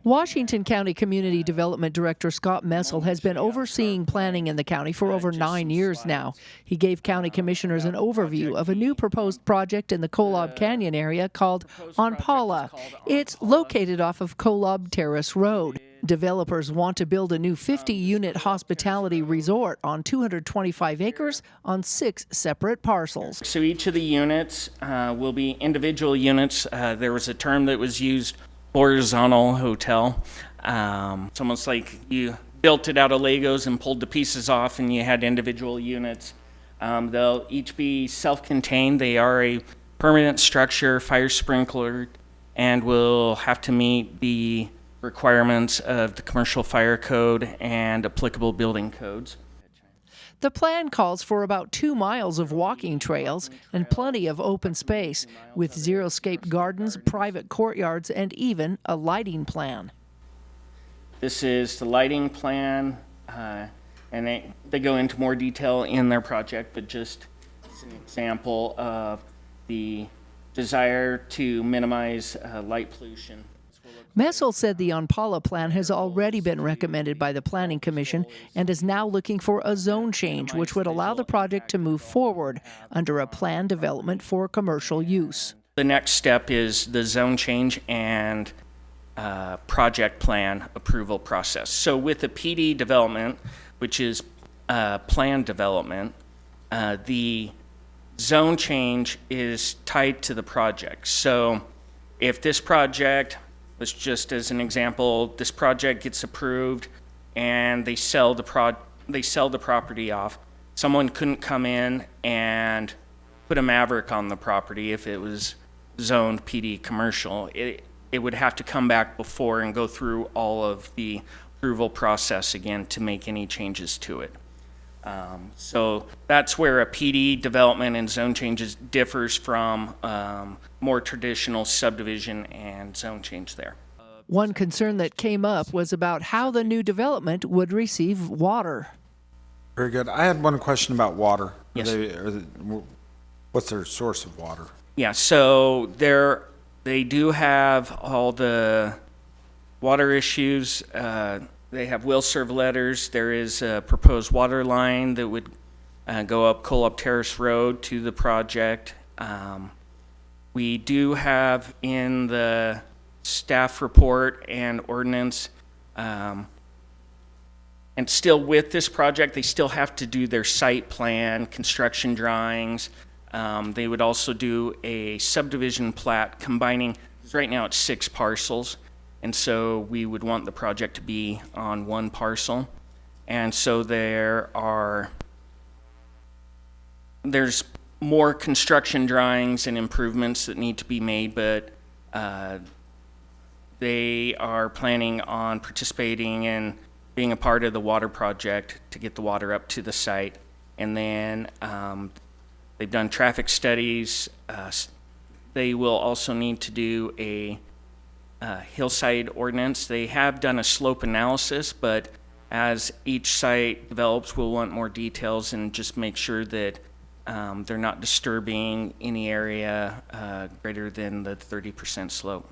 Washington County Community Development Director Scott Messel has been overseeing planning in the county for over 9 years now. He gave county commissioners an overview of a new proposed project in the Kolob Canyon area called Onpala. It's located off of Kolob Terrace Road. Developers want to build a new 50-unit hospitality resort on 225 acres on 6 separate parcels. So each of the units will be individual units. There was a term that was used, horizontal hotel. It's almost like you built it out of Legos and pulled the pieces off and you had individual units. They'll each be self-contained. They are a permanent structure, fire sprinkler, and will have to meet the requirements of the commercial fire code and applicable building codes. The plan calls for about 2 miles of walking trails and plenty of open space, with xeriscape gardens, private courtyards, and even a lighting plan. This is the lighting plan, and they go into more detail in their project, but just as an example of the desire to minimize light pollution. Messel said the Onpala plan has already been recommended by the Planning Commission and is now looking for a zone change, which would allow the project to move forward under a plan development for commercial use. The next step is the zone change and project plan approval process. So with the PD development, which is plan development, the zone change is tied to the project. So if this project, let's just as an example, this project gets approved and they sell the property off. Someone couldn't come in and put a Maverick on the property if it was zoned PD commercial. It would have to come back before and go through all of the approval process again to make any changes to it. So that's where a PD development and zone changes differs from more traditional subdivision and zone change there. One concern that came up was about how the new development would receive water. Very good. I had one question about water. Yes. What's their source of water? Yeah, so they do have all the water issues. They have will serve letters. There is a proposed water line that would go up Kolob Terrace Road to the project. We do have in the staff report and ordinance, and still with this project, they still have to do their site plan, construction drawings. They would also do a subdivision plat combining, right now it's 6 parcels. And so we would want the project to be on 1 parcel. And so there's more construction drawings and improvements that need to be made, but they are planning on participating and being a part of the water project to get the water up to the site. And then they've done traffic studies. They will also need to do a hillside ordinance. They have done a slope analysis, but as each site develops, we'll want more details and just make sure that they're not disturbing any area greater than the 30% slope.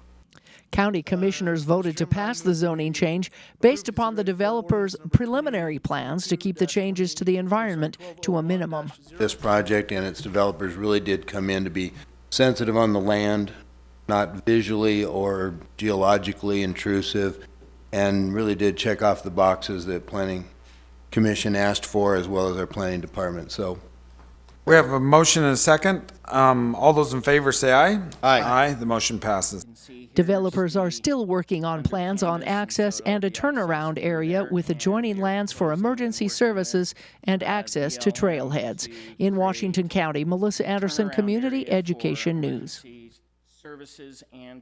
County commissioners voted to pass the zoning change based upon the developer's preliminary plans to keep the changes to the environment to a minimum. This project and its developers really did come in to be sensitive on the land, not visually or geologically intrusive, and really did check off the boxes that Planning Commission asked for, as well as our planning department. So We have a motion and a second. All those in favor say aye. Aye. Aye. The motion passes. Developers are still working on plans on access and a turnaround area with adjoining lands for emergency services and access to trailheads. In Washington County, Melissa Anderson, Community Education News. Services and